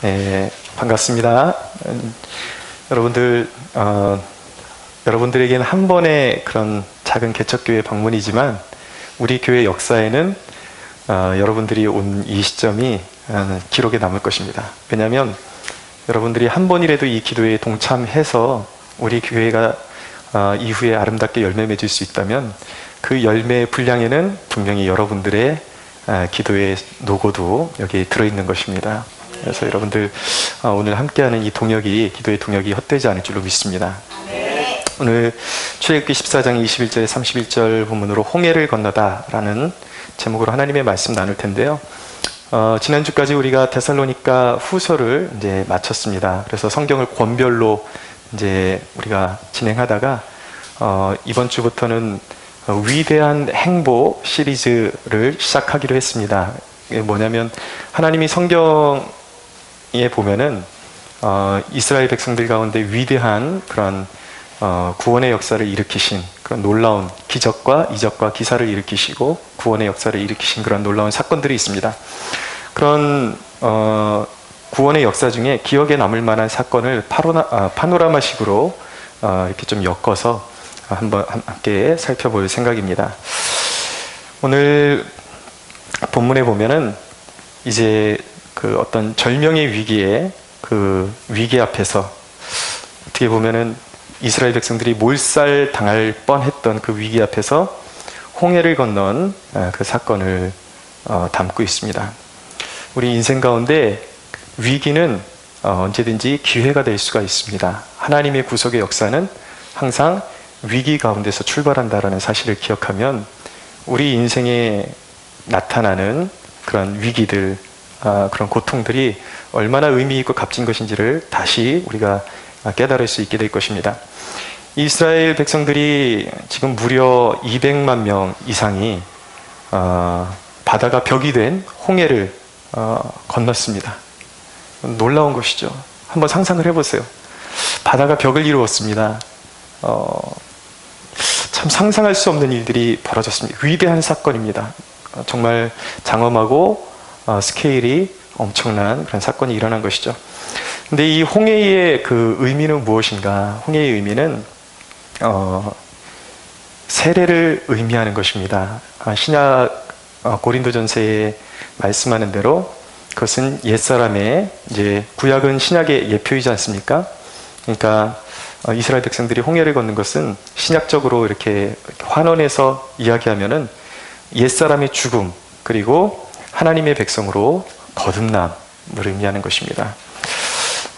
네, 반갑습니다. 여러분들, 여러분들에게는 한 번의 그런 작은 개척교회 방문이지만 우리 교회 역사에는 여러분들이 온 이 시점이 기록에 남을 것입니다. 왜냐하면 여러분들이 한 번이라도 이 기도에 동참해서 우리 교회가 이후에 아름답게 열매 맺을 수 있다면 그 열매의 분량에는 분명히 여러분들의 기도의 노고도 여기에 들어있는 것입니다. 그래서 여러분들 오늘 함께하는 이 동역이, 기도의 동역이 헛되지 않을 줄로 믿습니다. 네. 오늘 출애굽기 14장 21절 31절 본문으로 홍해를 건너다 라는 제목으로 하나님의 말씀 나눌 텐데요. 지난주까지 우리가 데살로니가 후서를 이제 마쳤습니다. 그래서 성경을 권별로 이제 우리가 진행하다가 이번 주부터는 위대한 행보 시리즈를 시작하기로 했습니다. 이게 뭐냐면 하나님이 성경에 보면은 이스라엘 백성들 가운데 위대한 그런 구원의 역사를 일으키신 그런 놀라운 기적과 이적과 기사를 일으키시고 구원의 역사를 일으키신 그런 놀라운 사건들이 있습니다. 그런 구원의 역사 중에 기억에 남을 만한 사건을 파노라마식으로 이렇게 좀 엮어서 한번 함께 살펴볼 생각입니다. 오늘 본문에 보면은 이제 그 어떤 절명의 위기에 그 위기 앞에서 어떻게 보면은 이스라엘 백성들이 몰살 당할 뻔했던 그 위기 앞에서 홍해를 건넌 그 사건을 담고 있습니다. 우리 인생 가운데 위기는 언제든지 기회가 될 수가 있습니다. 하나님의 구속의 역사는 항상 위기 가운데서 출발한다라는 사실을 기억하면 우리 인생에 나타나는 그런 위기들, 그런 고통들이 얼마나 의미 있고 값진 것인지를 다시 우리가 깨달을 수 있게 될 것입니다. 이스라엘 백성들이 지금 무려 200만 명 이상이 바다가 벽이 된 홍해를 건넜습니다. 놀라운 것이죠. 한번 상상을 해보세요. 바다가 벽을 이루었습니다. 참 상상할 수 없는 일들이 벌어졌습니다. 위대한 사건입니다. 정말 장엄하고 스케일이 엄청난 그런 사건이 일어난 것이죠. 근데 이 홍해의 그 의미는 무엇인가? 홍해의 의미는 세례를 의미하는 것입니다. 신약 고린도전서에 말씀하는 대로 그것은 옛사람의 이제 구약은 신약의 예표이지 않습니까? 그러니까 이스라엘 백성들이 홍해를 걷는 것은 신약적으로 이렇게 환원해서 이야기하면은 옛사람의 죽음 그리고 하나님의 백성으로 거듭남을 의미하는 것입니다.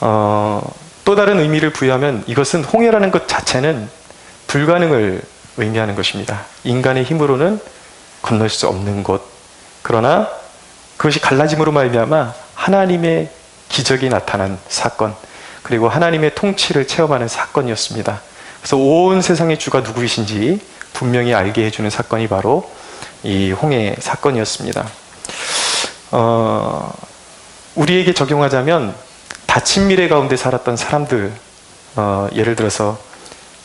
또 다른 의미를 부여하면 이것은 홍해라는 것 자체는 불가능을 의미하는 것입니다. 인간의 힘으로는 건널 수 없는 곳. 그러나 그것이 갈라짐으로 말미암아 하나님의 기적이 나타난 사건, 그리고 하나님의 통치를 체험하는 사건이었습니다. 그래서 온 세상의 주가 누구이신지 분명히 알게 해주는 사건이 바로 이 홍해 사건이었습니다. 우리에게 적용하자면 닫힌 미래 가운데 살았던 사람들, 예를 들어서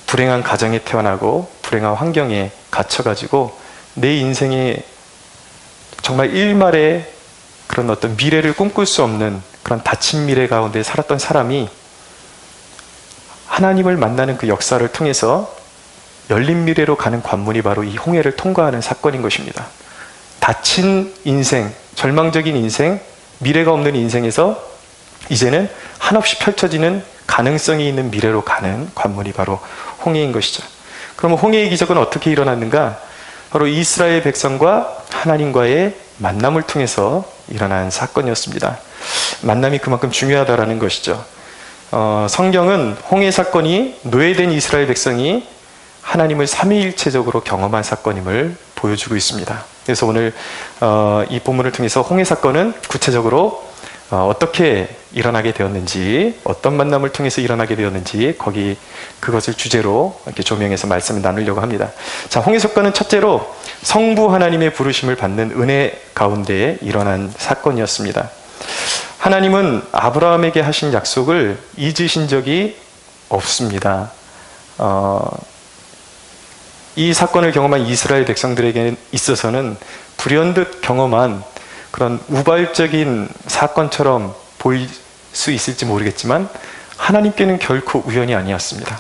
불행한 가정에 태어나고 불행한 환경에 갇혀가지고 내 인생에 정말 일말의 그런 어떤 미래를 꿈꿀 수 없는 그런 닫힌 미래 가운데 살았던 사람이 하나님을 만나는 그 역사를 통해서 열린 미래로 가는 관문이 바로 이 홍해를 통과하는 사건인 것입니다. 닫힌 인생, 절망적인 인생, 미래가 없는 인생에서 이제는 한없이 펼쳐지는 가능성이 있는 미래로 가는 관문이 바로 홍해인 것이죠. 그러면 홍해의 기적은 어떻게 일어났는가? 바로 이스라엘 백성과 하나님과의 만남을 통해서 일어난 사건이었습니다. 만남이 그만큼 중요하다라는 것이죠. 성경은 홍해 사건이 노예된 이스라엘 백성이 하나님을 삼위일체적으로 경험한 사건임을 보여주고 있습니다. 그래서 오늘 이 본문을 통해서 홍해 사건은 구체적으로 어떻게 일어나게 되었는지, 어떤 만남을 통해서 일어나게 되었는지 그것을 주제로 이렇게 조명해서 말씀을 나누려고 합니다. 자, 홍해 사건은 첫째로 성부 하나님의 부르심을 받는 은혜 가운데 일어난 사건이었습니다. 하나님은 아브라함에게 하신 약속을 잊으신 적이 없습니다. 이 사건을 경험한 이스라엘 백성들에게 있어서는 불현듯 경험한 그런 우발적인 사건처럼 수 있을지 모르겠지만 하나님께는 결코 우연이 아니었습니다.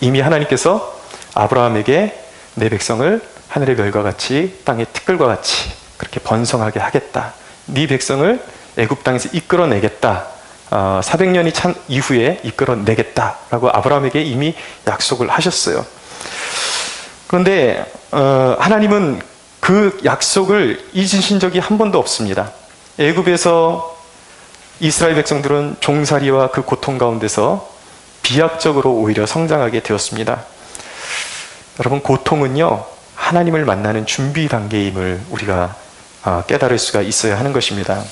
이미 하나님께서 아브라함에게 내 백성을 하늘의 별과 같이 땅의 티끌과 같이 그렇게 번성하게 하겠다. 네 백성을 애굽 땅에서 이끌어내겠다. 400년이 찬 이후에 이끌어내겠다라고 아브라함에게 이미 약속을 하셨어요. 그런데 하나님은 그 약속을 잊으신 적이 한 번도 없습니다. 애굽에서 이스라엘 백성들은 종살이와 그 고통 가운데서 비약적으로 오히려 성장하게 되었습니다. 여러분, 고통은요, 하나님을 만나는 준비 단계임을 우리가 깨달을 수가 있어야 하는 것입니다.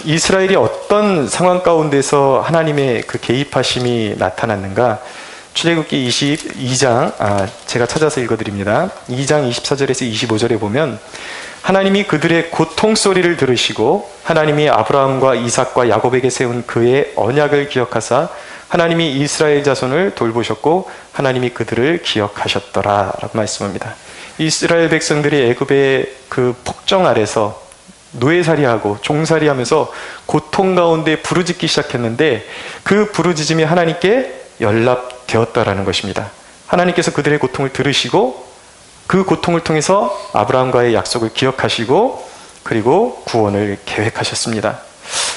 이스라엘이 어떤 상황 가운데서 하나님의 그 개입하심이 나타났는가? 출애굽기 22장, 제가 찾아서 읽어드립니다. 2장 24절에서 25절에 보면 하나님이 그들의 고통 소리를 들으시고 하나님이 아브라함과 이삭과 야곱에게 세운 그의 언약을 기억하사 하나님이 이스라엘 자손을 돌보셨고 하나님이 그들을 기억하셨더라 라고 말씀합니다. 이스라엘 백성들이 애굽의 그 폭정 아래서 노예살이하고 종살이하면서 고통 가운데 부르짖기 시작했는데 그 부르짖음이 하나님께 연락되었다라는 것입니다. 하나님께서 그들의 고통을 들으시고 그 고통을 통해서 아브라함과의 약속을 기억하시고 그리고 구원을 계획하셨습니다.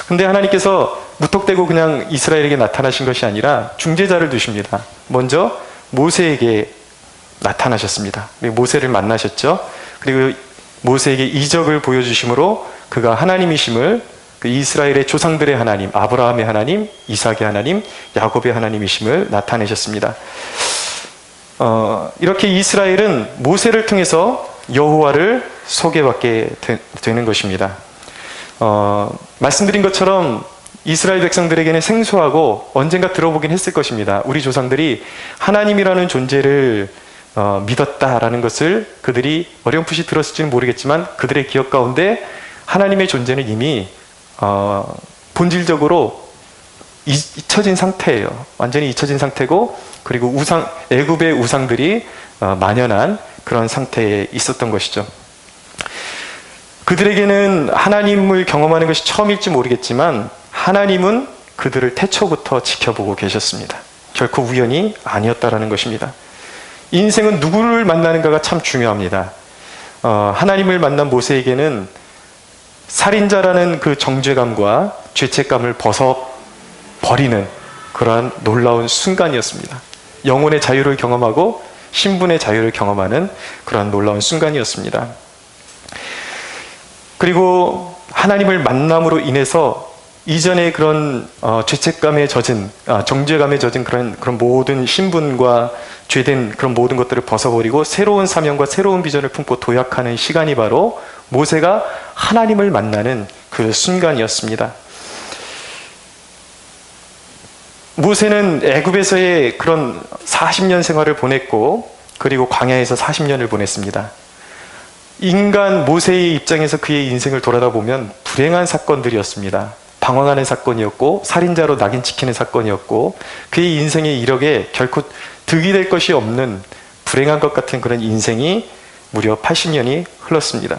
근데 하나님께서 무턱대고 그냥 이스라엘에게 나타나신 것이 아니라 중재자를 두십니다. 먼저 모세에게 나타나셨습니다. 모세를 만나셨죠. 그리고 모세에게 이적을 보여주심으로 그가 하나님이심을, 그 이스라엘의 조상들의 하나님, 아브라함의 하나님, 이삭의 하나님, 야곱의 하나님이심을 나타내셨습니다. 이렇게 이스라엘은 모세를 통해서 여호와를 소개받게 되는 것입니다. 말씀드린 것처럼 이스라엘 백성들에게는 생소하고 언젠가 들어보긴 했을 것입니다. 우리 조상들이 하나님이라는 존재를 믿었다라는 것을 그들이 어렴풋이 들었을지는 모르겠지만 그들의 기억 가운데 하나님의 존재는 이미 본질적으로 잊혀진 상태예요. 완전히 잊혀진 상태고, 그리고 애굽의 우상들이 만연한 그런 상태에 있었던 것이죠. 그들에게는 하나님을 경험하는 것이 처음일지 모르겠지만 하나님은 그들을 태초부터 지켜보고 계셨습니다. 결코 우연이 아니었다라는 것입니다. 인생은 누구를 만나는가가 참 중요합니다. 하나님을 만난 모세에게는 살인자라는 그 정죄감과 죄책감을 벗어버리는 그러한 놀라운 순간이었습니다. 영혼의 자유를 경험하고 신분의 자유를 경험하는 그러한 놀라운 순간이었습니다. 그리고 하나님을 만남으로 인해서 이전의 그런 죄책감에 젖은, 정죄감에 젖은 그런 모든 신분과 죄된 그런 모든 것들을 벗어버리고 새로운 사명과 새로운 비전을 품고 도약하는 시간이 바로 모세가 하나님을 만나는 그 순간이었습니다. 모세는 애굽에서의 그런 40년 생활을 보냈고, 그리고 광야에서 40년을 보냈습니다. 인간 모세의 입장에서 그의 인생을 돌아다보면 불행한 사건들이었습니다. 방황하는 사건이었고, 살인자로 낙인 찍히는 사건이었고, 그의 인생의 이력에 결코 득이 될 것이 없는 불행한 것 같은 그런 인생이 무려 80년이 흘렀습니다.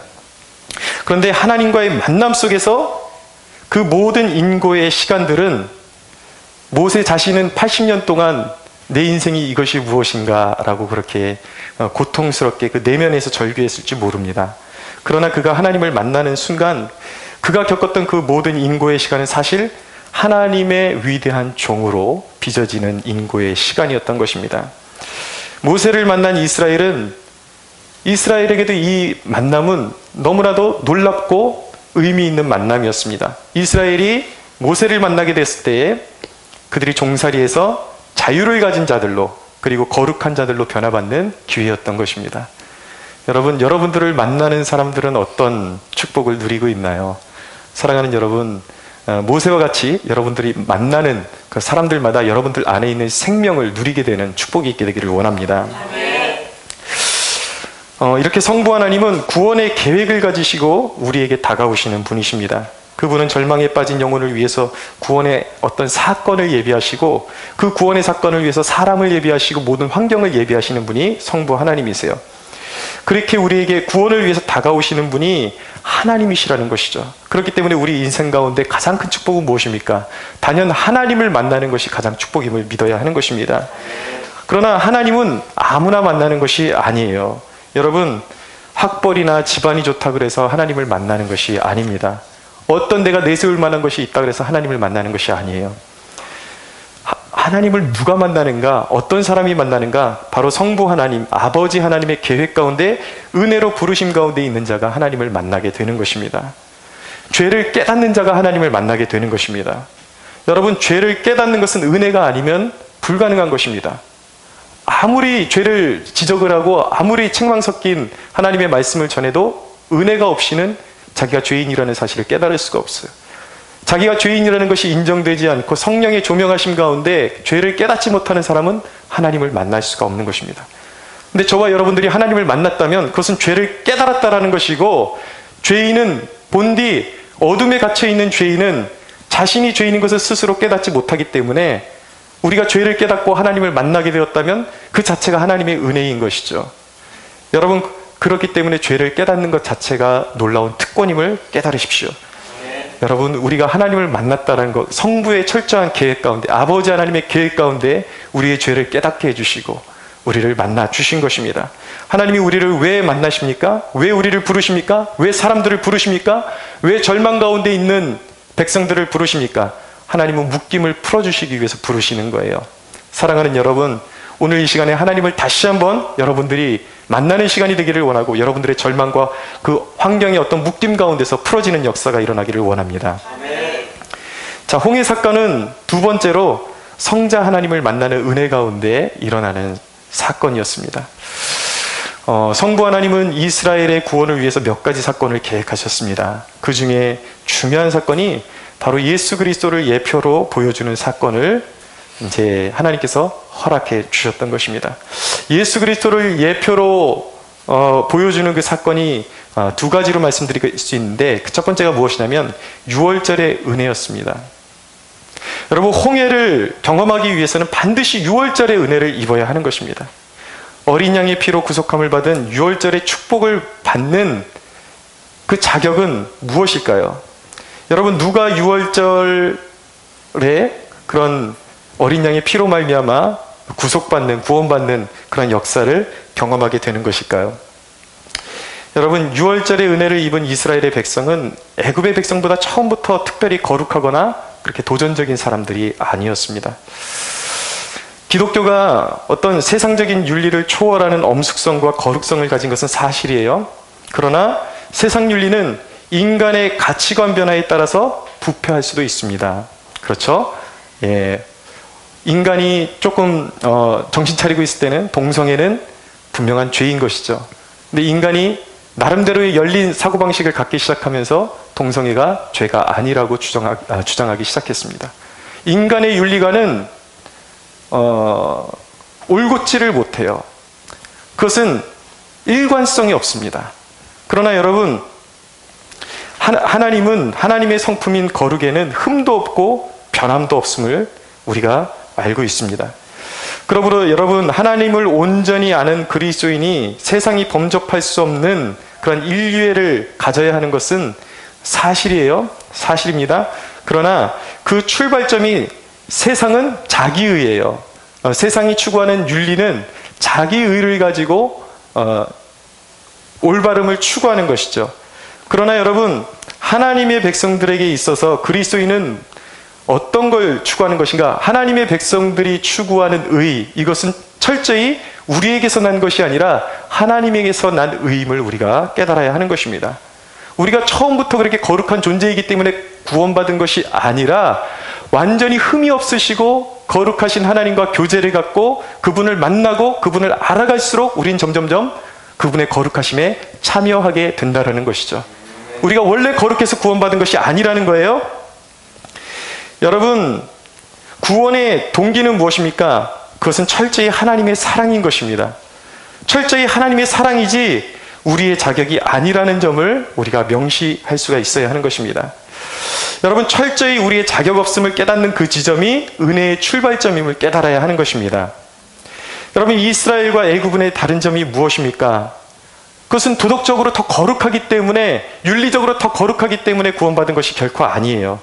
그런데 하나님과의 만남 속에서 그 모든 인고의 시간들은 모세 자신은 80년 동안 내 인생이 이것이 무엇인가 라고 그렇게 고통스럽게 그 내면에서 절규했을지 모릅니다. 그러나 그가 하나님을 만나는 순간 그가 겪었던 그 모든 인고의 시간은 사실 하나님의 위대한 종으로 빚어지는 인고의 시간이었던 것입니다. 모세를 만난 이스라엘에게도 이 만남은 너무나도 놀랍고 의미 있는 만남이었습니다. 이스라엘이 모세를 만나게 됐을 때에 그들이 종살이에서 자유를 가진 자들로, 그리고 거룩한 자들로 변화받는 기회였던 것입니다. 여러분들을 만나는 사람들은 어떤 축복을 누리고 있나요? 사랑하는 여러분, 모세와 같이 여러분들이 만나는 그 사람들마다 여러분들 안에 있는 생명을 누리게 되는 축복이 있게 되기를 원합니다. 이렇게 성부 하나님은 구원의 계획을 가지시고 우리에게 다가오시는 분이십니다. 그분은 절망에 빠진 영혼을 위해서 구원의 어떤 사건을 예비하시고, 그 구원의 사건을 위해서 사람을 예비하시고 모든 환경을 예비하시는 분이 성부 하나님이세요. 그렇게 우리에게 구원을 위해서 다가오시는 분이 하나님이시라는 것이죠. 그렇기 때문에 우리 인생 가운데 가장 큰 축복은 무엇입니까? 단연 하나님을 만나는 것이 가장 축복임을 믿어야 하는 것입니다. 그러나 하나님은 아무나 만나는 것이 아니에요. 여러분, 학벌이나 집안이 좋다 그래서 하나님을 만나는 것이 아닙니다. 어떤 데가 내세울 만한 것이 있다 그래서 하나님을 만나는 것이 아니에요. 하나님을 누가 만나는가? 어떤 사람이 만나는가? 바로 성부 하나님, 아버지 하나님의 계획 가운데 은혜로 부르심 가운데 있는 자가 하나님을 만나게 되는 것입니다. 죄를 깨닫는 자가 하나님을 만나게 되는 것입니다. 여러분, 죄를 깨닫는 것은 은혜가 아니면 불가능한 것입니다. 아무리 죄를 지적을 하고 아무리 책망 섞인 하나님의 말씀을 전해도 은혜가 없이는 자기가 죄인이라는 사실을 깨달을 수가 없어요. 자기가 죄인이라는 것이 인정되지 않고 성령의 조명하심 가운데 죄를 깨닫지 못하는 사람은 하나님을 만날 수가 없는 것입니다. 근데 저와 여러분들이 하나님을 만났다면 그것은 죄를 깨달았다라는 것이고, 죄인은 본디 어둠에 갇혀있는 죄인은 자신이 죄인인 것을 스스로 깨닫지 못하기 때문에 우리가 죄를 깨닫고 하나님을 만나게 되었다면 그 자체가 하나님의 은혜인 것이죠. 여러분, 그렇기 때문에 죄를 깨닫는 것 자체가 놀라운 특권임을 깨달으십시오. 여러분, 우리가 하나님을 만났다는 것, 성부의 철저한 계획 가운데, 아버지 하나님의 계획 가운데 우리의 죄를 깨닫게 해주시고 우리를 만나 주신 것입니다. 하나님이 우리를 왜 만나십니까? 왜 우리를 부르십니까? 왜 사람들을 부르십니까? 왜 절망 가운데 있는 백성들을 부르십니까? 하나님은 묶임을 풀어주시기 위해서 부르시는 거예요. 사랑하는 여러분, 오늘 이 시간에 하나님을 다시 한번 여러분들이 만나는 시간이 되기를 원하고, 여러분들의 절망과 그 환경의 어떤 묶임 가운데서 풀어지는 역사가 일어나기를 원합니다. 자, 홍해 사건은 두 번째로 성자 하나님을 만나는 은혜 가운데 일어나는 사건이었습니다. 성부 하나님은 이스라엘의 구원을 위해서 몇 가지 사건을 계획하셨습니다. 그 중에 중요한 사건이 바로 예수 그리스도를 예표로 보여주는 사건을 이제 하나님께서 허락해 주셨던 것입니다. 예수 그리스도를 예표로 보여주는 그 사건이 두 가지로 말씀드릴 수 있는데, 그 첫 번째가 무엇이냐면 6월절의 은혜였습니다. 여러분, 홍해를 경험하기 위해서는 반드시 6월절의 은혜를 입어야 하는 것입니다. 어린 양의 피로 구속함을 받은 6월절의 축복을 받는 그 자격은 무엇일까요? 여러분, 누가 6월절에 그런 어린 양의 피로 말미암아 구속받는, 구원받는 그런 역사를 경험하게 되는 것일까요? 여러분, 6월절의 은혜를 입은 이스라엘의 백성은 애굽의 백성보다 처음부터 특별히 거룩하거나 그렇게 도전적인 사람들이 아니었습니다. 기독교가 어떤 세상적인 윤리를 초월하는 엄숙성과 거룩성을 가진 것은 사실이에요. 그러나 세상 윤리는 인간의 가치관 변화에 따라서 부패할 수도 있습니다. 그렇죠? 예. 인간이 조금 정신 차리고 있을 때는 동성애는 분명한 죄인 것이죠. 근데 인간이 나름대로의 열린 사고방식을 갖기 시작하면서 동성애가 죄가 아니라고 주장하기 시작했습니다. 인간의 윤리관은 올곧지를 못해요. 그것은 일관성이 없습니다. 그러나 여러분, 하나님은, 하나님의 성품인 거룩에는 흠도 없고 변함도 없음을 우리가 알고 있습니다. 그러므로 여러분, 하나님을 온전히 아는 그리스도인이 세상이 범접할 수 없는 그런 인류애를 가져야 하는 것은 사실이에요. 사실입니다. 그러나 그 출발점이 세상은 자기의예요. 세상이 추구하는 윤리는 자기의를 가지고 올바름을 추구하는 것이죠. 그러나 여러분, 하나님의 백성들에게 있어서 그리스도인은 어떤 걸 추구하는 것인가? 하나님의 백성들이 추구하는 의, 이것은 철저히 우리에게서 난 것이 아니라 하나님에게서 난 의임을 우리가 깨달아야 하는 것입니다. 우리가 처음부터 그렇게 거룩한 존재이기 때문에 구원받은 것이 아니라 완전히 흠이 없으시고 거룩하신 하나님과 교제를 갖고 그분을 만나고 그분을 알아갈수록 우린 점점점 그분의 거룩하심에 참여하게 된다는 것이죠. 우리가 원래 거룩해서 구원받은 것이 아니라는 거예요. 여러분, 구원의 동기는 무엇입니까? 그것은 철저히 하나님의 사랑인 것입니다. 철저히 하나님의 사랑이지 우리의 자격이 아니라는 점을 우리가 명시할 수가 있어야 하는 것입니다. 여러분, 철저히 우리의 자격 없음을 깨닫는 그 지점이 은혜의 출발점임을 깨달아야 하는 것입니다. 여러분, 이스라엘과 애굽의 다른 점이 무엇입니까? 그것은 도덕적으로 더 거룩하기 때문에, 윤리적으로 더 거룩하기 때문에 구원받은 것이 결코 아니에요.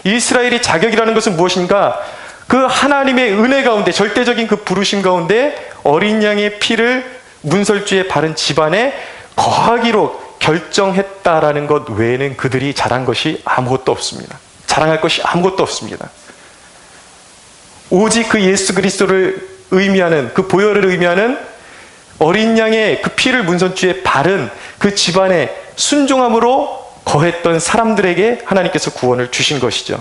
이스라엘의 자격이라는 것은 무엇인가? 그 하나님의 은혜 가운데, 절대적인 그 부르심 가운데 어린 양의 피를 문설주에 바른 집안에 거하기로 결정했다라는 것 외에는 그들이 잘한 것이 아무것도 없습니다. 자랑할 것이 아무것도 없습니다. 오직 그 예수 그리스도를 의미하는, 그 보혈을 의미하는 어린 양의 그 피를 문설주에 바른 그 집안에 순종함으로 거했던 사람들에게 하나님께서 구원을 주신 것이죠.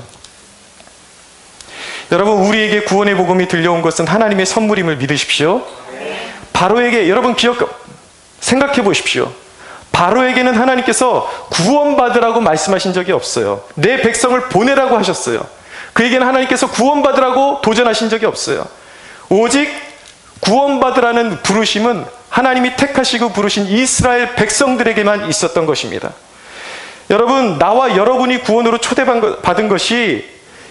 여러분, 우리에게 구원의 복음이 들려온 것은 하나님의 선물임을 믿으십시오. 바로에게, 여러분 생각해 보십시오. 바로에게는 하나님께서 구원받으라고 말씀하신 적이 없어요. 내 백성을 보내라고 하셨어요. 그에게는 하나님께서 구원받으라고 도전하신 적이 없어요. 오직 구원받으라는 부르심은 하나님이 택하시고 부르신 이스라엘 백성들에게만 있었던 것입니다. 여러분, 나와 여러분이 구원으로 초대받은 것이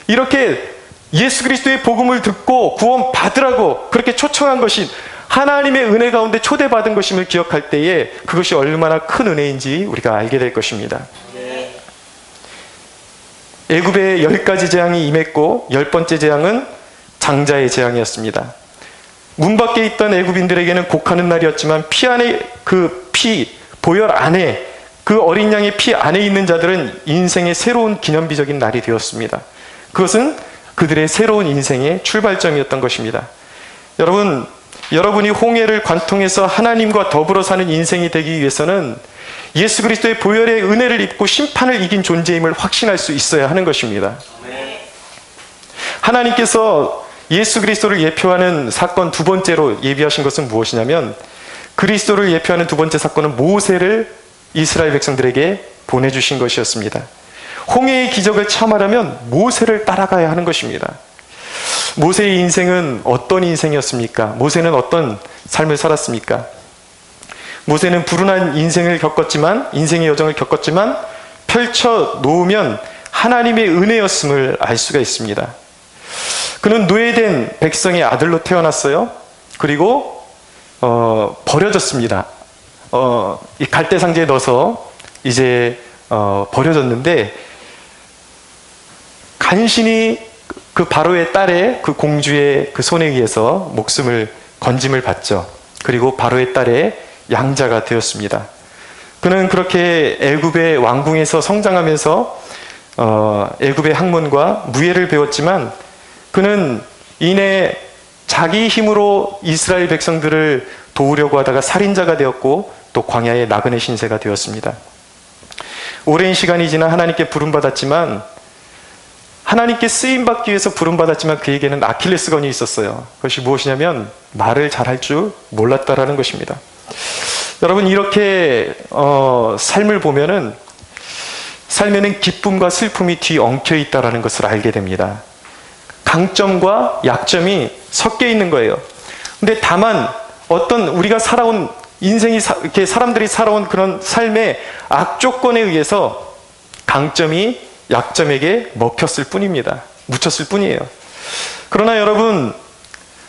이렇게 예수 그리스도의 복음을 듣고 구원받으라고 그렇게 초청한 것이 하나님의 은혜 가운데 초대받은 것임을 기억할 때에 그것이 얼마나 큰 은혜인지 우리가 알게 될 것입니다. 애굽에 10가지 재앙이 임했고 10번째 재앙은 장자의 재앙이었습니다. 문 밖에 있던 애굽인들에게는 곡하는 날이었지만 보혈 안에, 그 어린 양의 피 안에 있는 자들은 인생의 새로운 기념비적인 날이 되었습니다. 그것은 그들의 새로운 인생의 출발점이었던 것입니다. 여러분이 홍해를 관통해서 하나님과 더불어 사는 인생이 되기 위해서는 예수 그리스도의 보혈의 은혜를 입고 심판을 이긴 존재임을 확신할 수 있어야 하는 것입니다. 하나님께서 예수 그리스도를 예표하는 사건 두 번째로 예비하신 것은 무엇이냐면, 그리스도를 예표하는 두 번째 사건은 모세를 이스라엘 백성들에게 보내주신 것이었습니다. 홍해의 기적을 체험하려면 모세를 따라가야 하는 것입니다. 모세의 인생은 어떤 인생이었습니까? 모세는 어떤 삶을 살았습니까? 모세는 불운한 인생의 여정을 겪었지만 펼쳐 놓으면 하나님의 은혜였음을 알 수가 있습니다. 그는 노예된 백성의 아들로 태어났어요. 그리고 버려졌습니다. 이 갈대상자에 넣어서 이제 버려졌는데, 간신히 그 바로의 딸의, 그 공주의 그 손에 의해서 건짐을 받죠. 그리고 바로의 딸의 양자가 되었습니다. 그는 그렇게 애굽의 왕궁에서 성장하면서 애굽의 학문과 무예를 배웠지만, 그는 이내 자기 힘으로 이스라엘 백성들을 도우려고 하다가 살인자가 되었고, 또 광야의 나그네 신세가 되었습니다. 오랜 시간이 지나 하나님께 부름받았지만, 하나님께 쓰임받기 위해서 부름받았지만 그에게는 아킬레스건이 있었어요. 그것이 무엇이냐면 말을 잘할 줄 몰랐다라는 것입니다. 여러분, 이렇게 삶을 보면은 삶에는 기쁨과 슬픔이 뒤엉켜 있다라는 것을 알게 됩니다. 강점과 약점이 섞여 있는 거예요. 근데 다만 우리가 살아온 이렇게 사람들이 살아온 그런 삶의 악조건에 의해서 강점이 약점에게 묻혔을 뿐이에요. 그러나 여러분,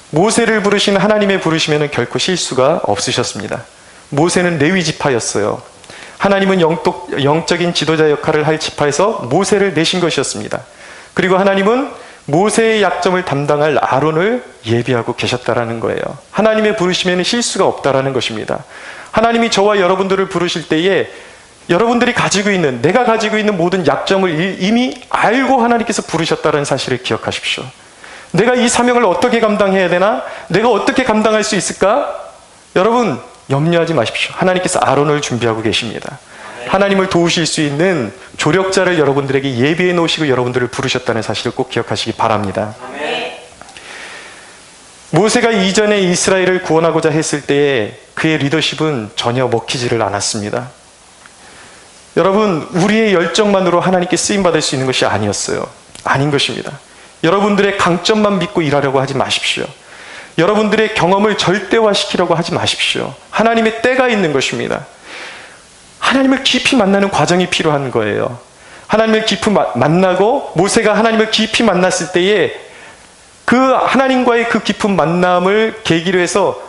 모세를 부르신 하나님의 부르심에는 결코 실수가 없으셨습니다. 모세는 레위 지파였어요. 하나님은 영적인 지도자 역할을 할 지파에서 모세를 내신 것이었습니다. 그리고 하나님은 모세의 약점을 담당할 아론을 예비하고 계셨다라는 거예요. 하나님의 부르심에는 실수가 없다라는 것입니다. 하나님이 저와 여러분들을 부르실 때에 여러분들이 내가 가지고 있는 모든 약점을 이미 알고 하나님께서 부르셨다는 사실을 기억하십시오. 내가 이 사명을 어떻게 감당해야 되나? 내가 어떻게 감당할 수 있을까? 여러분, 염려하지 마십시오. 하나님께서 아론을 준비하고 계십니다. 하나님을 도우실 수 있는 조력자를 여러분들에게 예비해 놓으시고 여러분들을 부르셨다는 사실을 꼭 기억하시기 바랍니다. 모세가 이전에 이스라엘을 구원하고자 했을 때에 그의 리더십은 전혀 먹히지를 않았습니다. 여러분, 우리의 열정만으로 하나님께 쓰임받을 수 있는 것이 아니었어요. 아닌 것입니다. 여러분들의 강점만 믿고 일하려고 하지 마십시오. 여러분들의 경험을 절대화시키려고 하지 마십시오. 하나님의 때가 있는 것입니다. 하나님을 깊이 만나는 과정이 필요한 거예요. 하나님을 깊이 만나고, 모세가 하나님을 깊이 만났을 때에 그 하나님과의 그 깊은 만남을 계기로 해서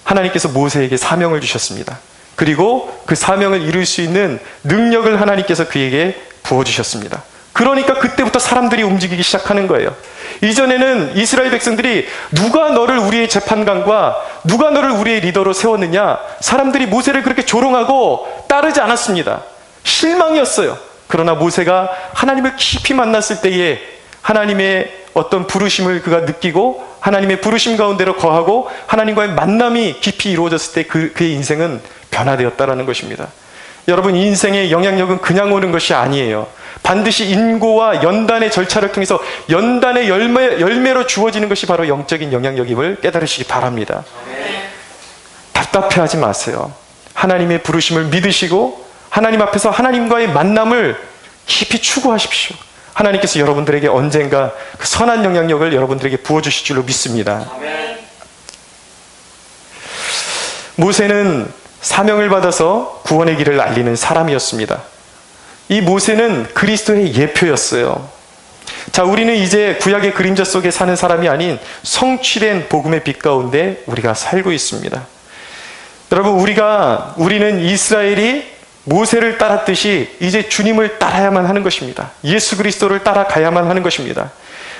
하나님께서 모세에게 사명을 주셨습니다. 그리고 그 사명을 이룰 수 있는 능력을 하나님께서 그에게 부어주셨습니다. 그러니까 그때부터 사람들이 움직이기 시작하는 거예요. 이전에는 이스라엘 백성들이 누가 너를 우리의 재판관과 누가 너를 우리의 리더로 세웠느냐, 사람들이 모세를 그렇게 조롱하고 따르지 않았습니다. 실망이었어요. 그러나 모세가 하나님을 깊이 만났을 때에 하나님의 어떤 부르심을 그가 느끼고 하나님의 부르심 가운데로 거하고 하나님과의 만남이 깊이 이루어졌을 때 그의 인생은 변화되었다라는 것입니다. 여러분, 인생의 영향력은 그냥 오는 것이 아니에요. 반드시 인고와 연단의 절차를 통해서 연단의 열매로 주어지는 것이 바로 영적인 영향력임을 깨달으시기 바랍니다. 답답해하지 마세요. 하나님의 부르심을 믿으시고 하나님 앞에서 하나님과의 만남을 깊이 추구하십시오. 하나님께서 여러분들에게 언젠가 그 선한 영향력을 여러분들에게 부어주실 줄로 믿습니다. 모세는 사명을 받아서 구원의 길을 알리는 사람이었습니다. 이 모세는 그리스도의 예표였어요. 자, 우리는 이제 구약의 그림자 속에 사는 사람이 아닌 성취된 복음의 빛 가운데 우리가 살고 있습니다. 여러분, 우리는 이스라엘이 모세를 따랐듯이 이제 주님을 따라야만 하는 것입니다. 예수 그리스도를 따라가야만 하는 것입니다.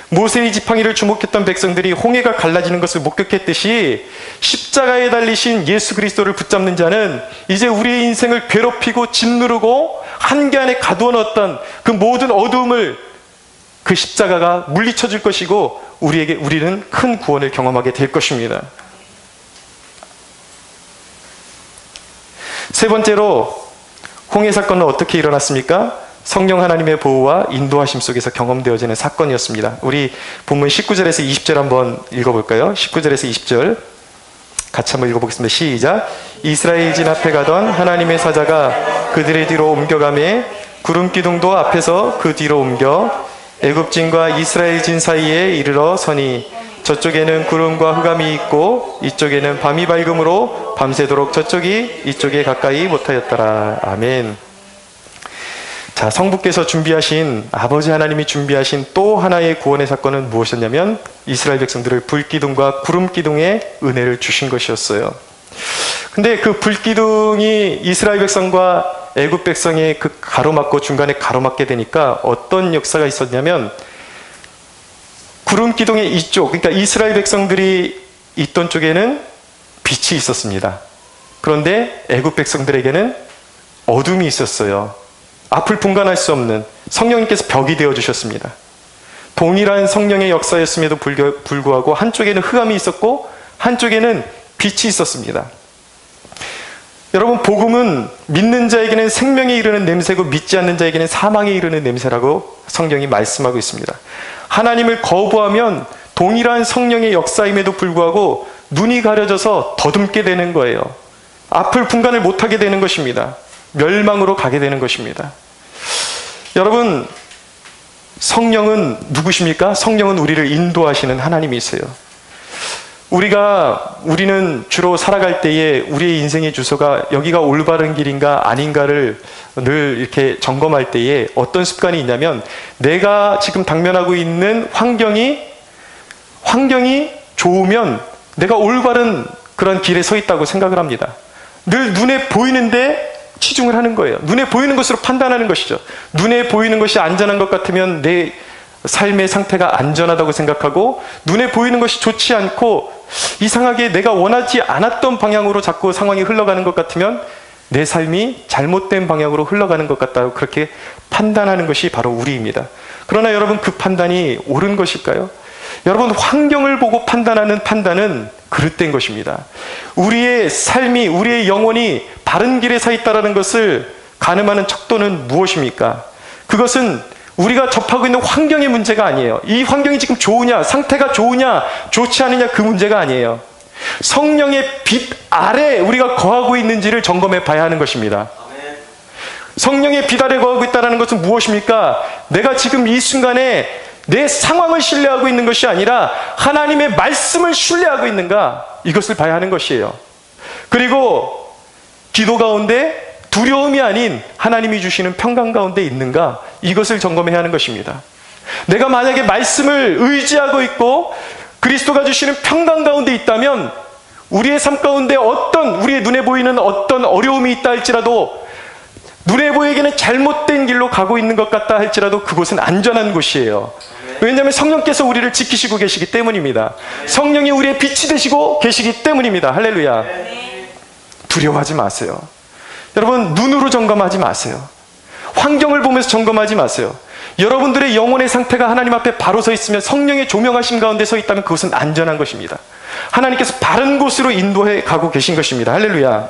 모세의 지팡이를 주목했던 백성들이 홍해가 갈라지는 것을 목격했듯이 십자가에 달리신 예수 그리스도를 붙잡는 자는 이제 우리의 인생을 괴롭히고 짓누르고 한계 안에 가두어 넣었던 그 모든 어두움을 그 십자가가 물리쳐 줄 것이고 우리는 큰 구원을 경험하게 될 것입니다. 세 번째로 홍해 사건은 어떻게 일어났습니까? 성령 하나님의 보호와 인도하심 속에서 경험되어지는 사건이었습니다. 우리 본문 19절에서 20절 한번 읽어볼까요? 19절에서 20절 같이 한번 읽어보겠습니다. 시작. 이스라엘 진 앞에 가던 하나님의 사자가 그들의 뒤로 옮겨가매 구름 기둥도 앞에서 그 뒤로 옮겨 애굽진과 이스라엘 진 사이에 이르러 서니 저쪽에는 구름과 흑암이 있고 이쪽에는 밤이 밝음으로 밤새도록 저쪽이 이쪽에 가까이 못하였더라. 아멘. 자, 성부께서 준비하신, 아버지 하나님이 준비하신 또 하나의 구원의 사건은 무엇이었냐면 이스라엘 백성들을 불기둥과 구름기둥의 은혜를 주신 것이었어요. 근데 그 불기둥이 이스라엘 백성과 애굽 백성의 그 가로막고 중간에 가로막게 되니까 어떤 역사가 있었냐면 구름기둥의 이쪽, 그러니까 이스라엘 백성들이 있던 쪽에는 빛이 있었습니다. 그런데 애굽 백성들에게는 어둠이 있었어요. 앞을 분간할 수 없는 성령님께서 벽이 되어주셨습니다. 동일한 성령의 역사였음에도 불구하고 한쪽에는 흑암이 있었고 한쪽에는 빛이 있었습니다. 여러분, 복음은 믿는 자에게는 생명에 이르는 냄새고 믿지 않는 자에게는 사망에 이르는 냄새라고 성경이 말씀하고 있습니다. 하나님을 거부하면 동일한 성령의 역사임에도 불구하고 눈이 가려져서 더듬게 되는 거예요. 앞을 분간을 못하게 되는 것입니다. 멸망으로 가게 되는 것입니다. 여러분, 성령은 누구십니까? 성령은 우리를 인도하시는 하나님이세요. 우리는 주로 살아갈 때에 우리의 인생의 주소가 여기가 올바른 길인가 아닌가를 늘 이렇게 점검할 때에 어떤 습관이 있냐면 내가 지금 당면하고 있는 환경이 좋으면 내가 올바른 그런 길에 서 있다고 생각을 합니다. 늘 눈에 보이는데 치중을 하는 거예요. 눈에 보이는 것으로 판단하는 것이죠. 눈에 보이는 것이 안전한 것 같으면 내 삶의 상태가 안전하다고 생각하고 눈에 보이는 것이 좋지 않고 이상하게 내가 원하지 않았던 방향으로 자꾸 상황이 흘러가는 것 같으면 내 삶이 잘못된 방향으로 흘러가는 것 같다고 그렇게 판단하는 것이 바로 우리입니다. 그러나 여러분, 그 판단이 옳은 것일까요? 여러분, 환경을 보고 판단하는 판단은 그릇된 것입니다. 우리의 삶이, 우리의 영혼이 바른 길에 서 있다는 것을 가늠하는 척도는 무엇입니까? 그것은 우리가 접하고 있는 환경의 문제가 아니에요. 이 환경이 지금 좋으냐, 상태가 좋으냐, 좋지 않으냐, 그 문제가 아니에요. 성령의 빛 아래 우리가 거하고 있는지를 점검해 봐야 하는 것입니다. 성령의 빛 아래 거하고 있다는 것은 무엇입니까? 내가 지금 이 순간에 내 상황을 신뢰하고 있는 것이 아니라 하나님의 말씀을 신뢰하고 있는가, 이것을 봐야 하는 것이에요. 그리고 기도 가운데 두려움이 아닌 하나님이 주시는 평강 가운데 있는가, 이것을 점검해야 하는 것입니다. 내가 만약에 말씀을 의지하고 있고 그리스도가 주시는 평강 가운데 있다면 우리의 삶 가운데 우리의 눈에 보이는 어떤 어려움이 있다 할지라도, 눈에 보이기에는 잘못된 길로 가고 있는 것 같다 할지라도 그곳은 안전한 곳이에요. 왜냐하면 성령께서 우리를 지키시고 계시기 때문입니다. 성령이 우리의 빛이 되시고 계시기 때문입니다. 할렐루야. 두려워하지 마세요. 여러분, 눈으로 점검하지 마세요. 환경을 보면서 점검하지 마세요. 여러분들의 영혼의 상태가 하나님 앞에 바로 서 있으면, 성령의 조명하심 가운데 서 있다면 그것은 안전한 것입니다. 하나님께서 바른 곳으로 인도해 가고 계신 것입니다. 할렐루야.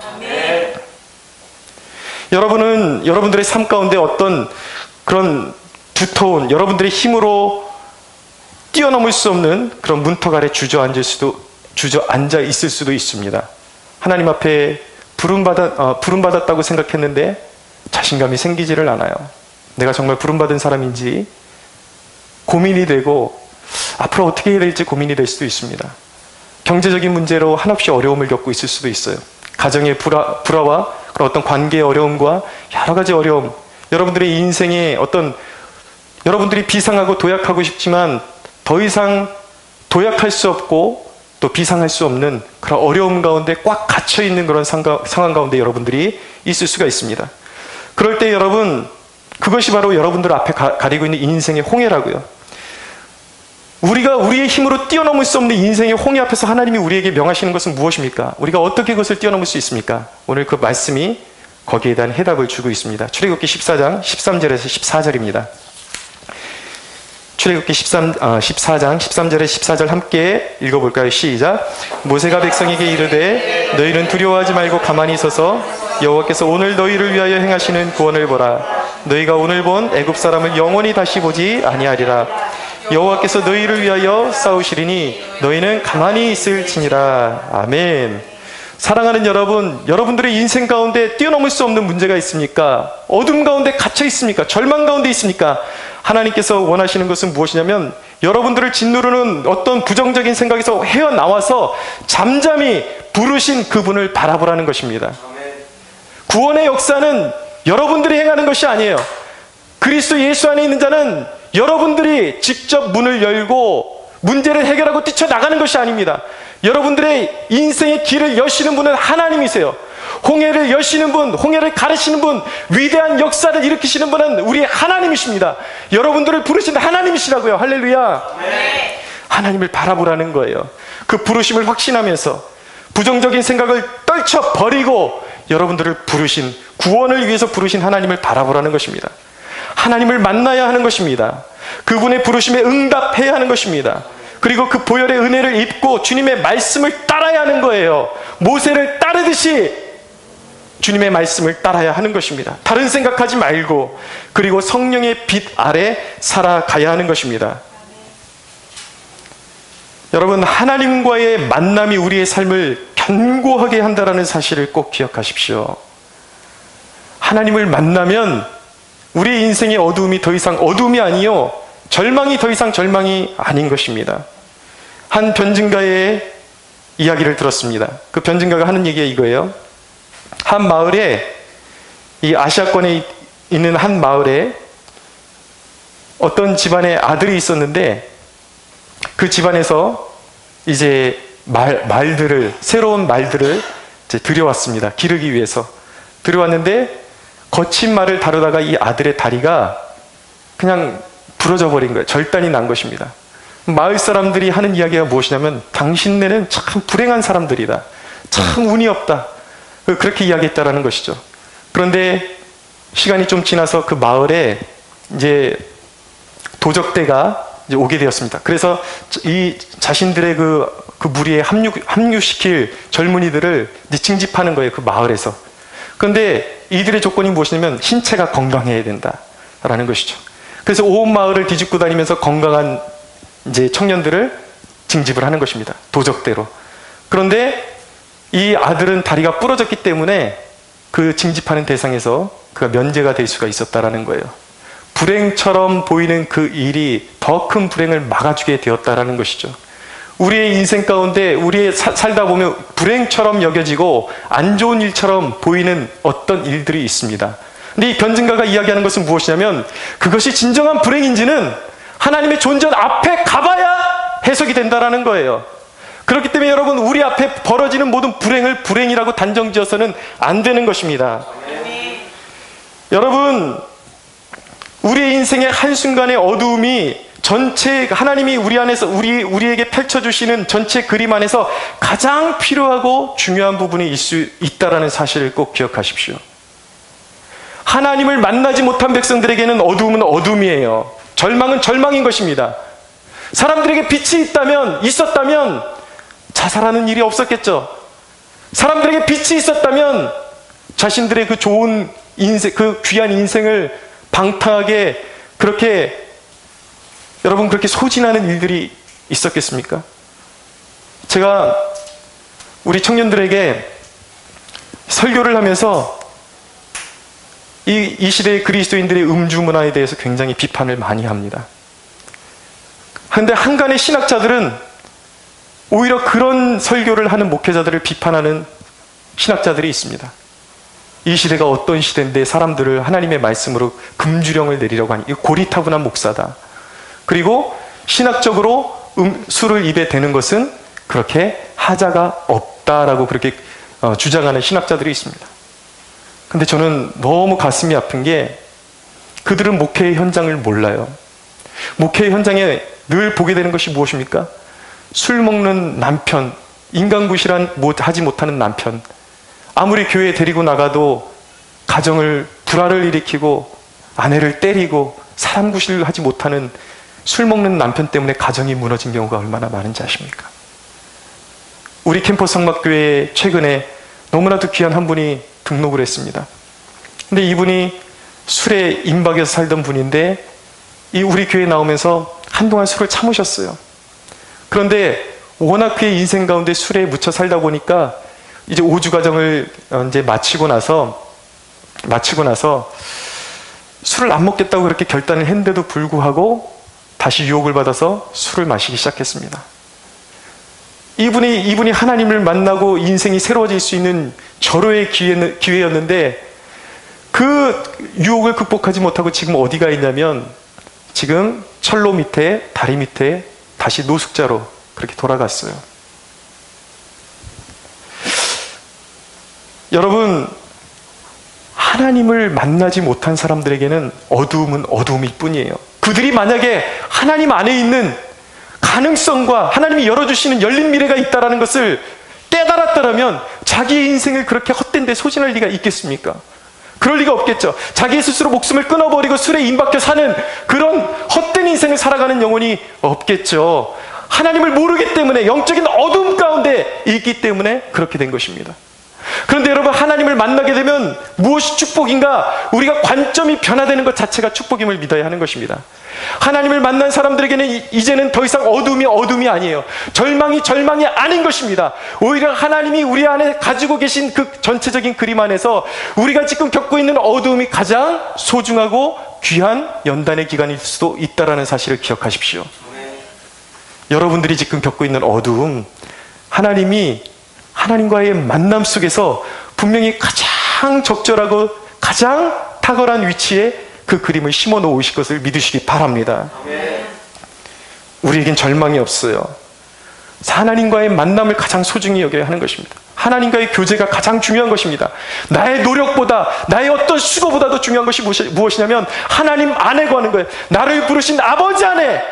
여러분은 여러분들의 삶 가운데 어떤 그런 두터운, 여러분들의 힘으로 뛰어넘을 수 없는 그런 문턱 아래 주저앉아 있을 수도 있습니다. 하나님 앞에 부름받았다고 생각했는데 자신감이 생기지를 않아요. 내가 정말 부름받은 사람인지 고민이 되고, 앞으로 어떻게 해야 될지 고민이 될 수도 있습니다. 경제적인 문제로 한없이 어려움을 겪고 있을 수도 있어요. 가정의 불화와 그런 어떤 관계의 어려움과 여러 가지 어려움, 여러분들의 인생에 여러분들이 비상하고 도약하고 싶지만 더 이상 도약할 수 없고 또 비상할 수 없는 그런 어려움 가운데 꽉 갇혀있는 그런 상황 가운데 여러분들이 있을 수가 있습니다. 그럴 때 여러분, 그것이 바로 여러분들 앞에 가리고 있는 인생의 홍해라고요. 우리가 우리의 힘으로 뛰어넘을 수 없는 인생의 홍해 앞에서 하나님이 우리에게 명하시는 것은 무엇입니까? 우리가 어떻게 그것을 뛰어넘을 수 있습니까? 오늘 그 말씀이 거기에 대한 해답을 주고 있습니다. 출애굽기 14장 13절에서 14절입니다. 출애굽기 14장 13절에 14절 함께 읽어볼까요? 시작. 모세가 백성에게 이르되 너희는 두려워하지 말고 가만히 서서 여호와께서 오늘 너희를 위하여 행하시는 구원을 보라. 너희가 오늘 본 애굽 사람을 영원히 다시 보지 아니하리라. 여호와께서 너희를 위하여 싸우시리니 너희는 가만히 있을지니라. 아멘. 사랑하는 여러분, 여러분들의 인생 가운데 뛰어넘을 수 없는 문제가 있습니까? 어둠 가운데 갇혀 있습니까? 절망 가운데 있습니까? 하나님께서 원하시는 것은 무엇이냐면, 여러분들을 짓누르는 어떤 부정적인 생각에서 헤어나와서 잠잠히 부르신 그분을 바라보라는 것입니다. 구원의 역사는 여러분들이 행하는 것이 아니에요. 그리스도 예수 안에 있는 자는 여러분들이 직접 문을 열고 문제를 해결하고 뛰쳐나가는 것이 아닙니다. 여러분들의 인생의 길을 여시는 분은 하나님이세요. 홍해를 여시는 분, 홍해를 가르치는 분, 위대한 역사를 일으키시는 분은 우리 하나님이십니다. 여러분들을 부르신 하나님이시라고요. 할렐루야. 네. 하나님을 바라보라는 거예요. 그 부르심을 확신하면서 부정적인 생각을 떨쳐버리고 여러분들을 부르신, 구원을 위해서 부르신 하나님을 바라보라는 것입니다. 하나님을 만나야 하는 것입니다. 그분의 부르심에 응답해야 하는 것입니다. 그리고 그 보혈의 은혜를 입고 주님의 말씀을 따라야 하는 거예요. 모세를 따르듯이 주님의 말씀을 따라야 하는 것입니다. 다른 생각하지 말고, 그리고 성령의 빛 아래 살아가야 하는 것입니다. 여러분, 하나님과의 만남이 우리의 삶을 견고하게 한다는 사실을 꼭 기억하십시오. 하나님을 만나면 우리의 인생의 어두움이 더 이상 어두움이 아니요, 절망이 더 이상 절망이 아닌 것입니다. 한 변증가의 이야기를 들었습니다. 그 변증가가 하는 얘기가 이거예요. 한 마을에, 이 아시아권에 있는 한 마을에 어떤 집안의 아들이 있었는데, 그 집안에서 이제 새로운 말들을 이제 들여왔습니다. 기르기 위해서 들여왔는데, 거친 말을 다루다가 이 아들의 다리가 그냥 부러져 버린 거예요. 절단이 난 것입니다. 마을 사람들이 하는 이야기가 무엇이냐면, 당신네는 참 불행한 사람들이다, 참 운이 없다, 그렇게 이야기했다라는 것이죠. 그런데 시간이 좀 지나서 그 마을에 이제 도적대가 이제 오게 되었습니다. 그래서 이 자신들의 그 무리에 합류시킬 젊은이들을 이제 징집하는 거예요, 그 마을에서. 그런데 이들의 조건이 무엇이냐면, 신체가 건강해야 된다라는 것이죠. 그래서 온 마을을 뒤집고 다니면서 건강한 이제 청년들을 징집을 하는 것입니다. 도적대로. 그런데 이 아들은 다리가 부러졌기 때문에 그 징집하는 대상에서 그가 면제가 될 수가 있었다라는 거예요. 불행처럼 보이는 그 일이 더 큰 불행을 막아주게 되었다라는 것이죠. 우리의 인생 가운데 우리의 살다 보면 불행처럼 여겨지고 안 좋은 일처럼 보이는 어떤 일들이 있습니다. 근데 이 변증가가 이야기하는 것은 무엇이냐면, 그것이 진정한 불행인지는 하나님의 존재 앞에 가봐야 해석이 된다라는 거예요. 그렇기 때문에 여러분, 우리 앞에 벌어지는 모든 불행을 불행이라고 단정지어서는 안 되는 것입니다. 여러분, 우리의 인생의 한순간의 어두움이 전체 하나님이 우리 안에서 우리에게 펼쳐주시는 전체 그림 안에서 가장 필요하고 중요한 부분이 있다라는 사실을 꼭 기억하십시오. 하나님을 만나지 못한 백성들에게는 어두움은 어둠이에요. 절망은 절망인 것입니다. 사람들에게 빛이 있었다면 자살하는 일이 없었겠죠. 사람들에게 빛이 있었다면 자신들의 그 좋은 인생, 그 귀한 인생을 방탕하게 여러분 그렇게 소진하는 일들이 있었겠습니까? 제가 우리 청년들에게 설교를 하면서 이 시대의 그리스도인들의 음주 문화에 대해서 굉장히 비판을 많이 합니다. 그런데 한간의 신학자들은 오히려 그런 설교를 하는 목회자들을 비판하는 신학자들이 있습니다. 이 시대가 어떤 시대인데 사람들을 하나님의 말씀으로 금주령을 내리려고 하니, 이거 고리타분한 목사다. 그리고 신학적으로 술을 입에 대는 것은 그렇게 하자가 없다라고 그렇게 주장하는 신학자들이 있습니다. 근데 저는 너무 가슴이 아픈 게, 그들은 목회의 현장을 몰라요. 목회의 현장에 늘 보게 되는 것이 무엇입니까? 술 먹는 남편, 인간구실한 하지 못하는 남편, 아무리 교회에 데리고 나가도 가정을 불화를 일으키고 아내를 때리고 사람 구실을 하지 못하는 술 먹는 남편 때문에 가정이 무너진 경우가 얼마나 많은지 아십니까? 우리 캠퍼스 성막교회에 최근에 너무나도 귀한 한 분이 등록을 했습니다. 근데 이분이 술에 임박해서 살던 분인데 우리 교회에 나오면서 한동안 술을 참으셨어요. 그런데 워낙 그의 인생 가운데 술에 묻혀 살다 보니까 이제 5주 과정을 이제 마치고 나서 술을 안 먹겠다고 그렇게 결단을 했는데도 불구하고 다시 유혹을 받아서 술을 마시기 시작했습니다. 이분이 하나님을 만나고 인생이 새로워질 수 있는 절호의 기회였는데 그 유혹을 극복하지 못하고 지금 어디가 있냐면, 지금 철로 밑에, 다리 밑에 다시 노숙자로 그렇게 돌아갔어요. 여러분, 하나님을 만나지 못한 사람들에게는 어두움은 어두움일 뿐이에요. 그들이 만약에 하나님 안에 있는 가능성과 하나님이 열어주시는 열린 미래가 있다는 것을 깨달았다면 자기의 인생을 그렇게 헛된 데 소진할 리가 있겠습니까? 그럴 리가 없겠죠. 자기 스스로 목숨을 끊어버리고 술에 임박혀 사는 그런 헛된 인생을 살아가는 영혼이 없겠죠. 하나님을 모르기 때문에, 영적인 어둠 가운데 있기 때문에 그렇게 된 것입니다. 그런데 여러분, 하나님을 만나게 되면 무엇이 축복인가? 우리가 관점이 변화되는 것 자체가 축복임을 믿어야 하는 것입니다. 하나님을 만난 사람들에게는 이제는 더 이상 어둠이 아니에요. 절망이 아닌 것입니다. 오히려 하나님이 우리 안에 가지고 계신 그 전체적인 그림 안에서 우리가 지금 겪고 있는 어두움이 가장 소중하고 귀한 연단의 기간일 수도 있다는 사실을 기억하십시오. 여러분들이 지금 겪고 있는 어두움, 하나님과의 만남 속에서 분명히 가장 적절하고 가장 탁월한 위치에 그 그림을 심어 놓으실 것을 믿으시기 바랍니다. 우리에겐 절망이 없어요. 하나님과의 만남을 가장 소중히 여겨야 하는 것입니다. 하나님과의 교제가 가장 중요한 것입니다. 나의 노력보다, 나의 어떤 수고보다도 중요한 것이 무엇이냐면 하나님 안에 거하는 거예요. 나를 부르신 아버지 안에,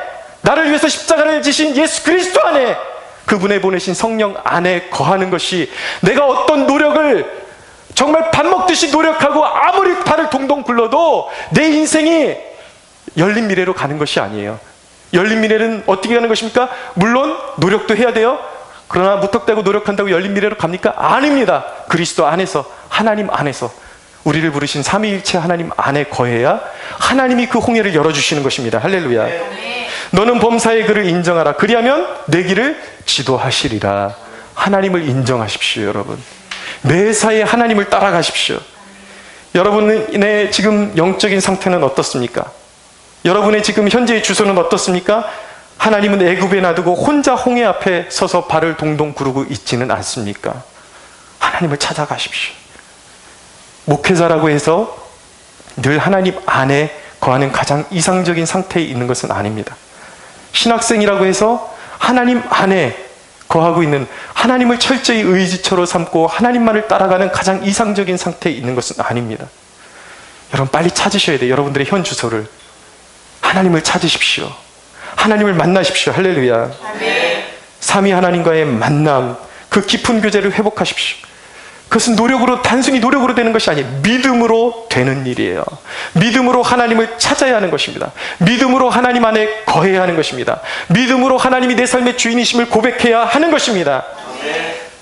나를 위해서 십자가를 지신 예수 그리스도 안에, 그분의 보내신 성령 안에 거하는 것이, 내가 어떤 노력을 정말 밥 먹듯이 노력하고 아무리 발을 동동 굴러도 내 인생이 열린 미래로 가는 것이 아니에요. 열린 미래는 어떻게 가는 것입니까? 물론 노력도 해야 돼요. 그러나 무턱대고 노력한다고 열린 미래로 갑니까? 아닙니다. 그리스도 안에서, 하나님 안에서, 우리를 부르신 삼위일체 하나님 안에 거해야 하나님이 그 홍해를 열어주시는 것입니다. 할렐루야. 너는 범사의 그를 인정하라. 그리하면 내 길을 지도하시리라. 하나님을 인정하십시오, 여러분. 매사에 하나님을 따라가십시오. 여러분의 지금 영적인 상태는 어떻습니까? 여러분의 지금 현재의 주소는 어떻습니까? 하나님은 애굽에 놔두고 혼자 홍해 앞에 서서 발을 동동 구르고 있지는 않습니까? 하나님을 찾아가십시오. 목회자라고 해서 늘 하나님 안에 거하는 가장 이상적인 상태에 있는 것은 아닙니다. 신학생이라고 해서 하나님 안에 거하고 있는, 하나님을 철저히 의지처로 삼고 하나님만을 따라가는 가장 이상적인 상태에 있는 것은 아닙니다. 여러분 빨리 찾으셔야 돼요. 여러분들의 현 주소를. 하나님을 찾으십시오. 하나님을 만나십시오. 할렐루야. 삼위 하나님과의 만남, 그 깊은 교제를 회복하십시오. 그것은 노력으로, 단순히 노력으로 되는 것이 아니에요. 믿음으로 되는 일이에요. 믿음으로 하나님을 찾아야 하는 것입니다. 믿음으로 하나님 안에 거해야 하는 것입니다. 믿음으로 하나님이 내 삶의 주인이심을 고백해야 하는 것입니다.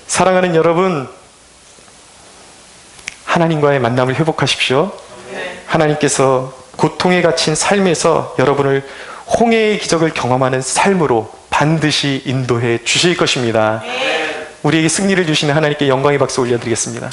사랑하는 여러분, 하나님과의 만남을 회복하십시오. 하나님께서 고통에 갇힌 삶에서 여러분을 홍해의 기적을 경험하는 삶으로 반드시 인도해 주실 것입니다. 우리에게 승리를 주시는 하나님께 영광의 박수 올려드리겠습니다.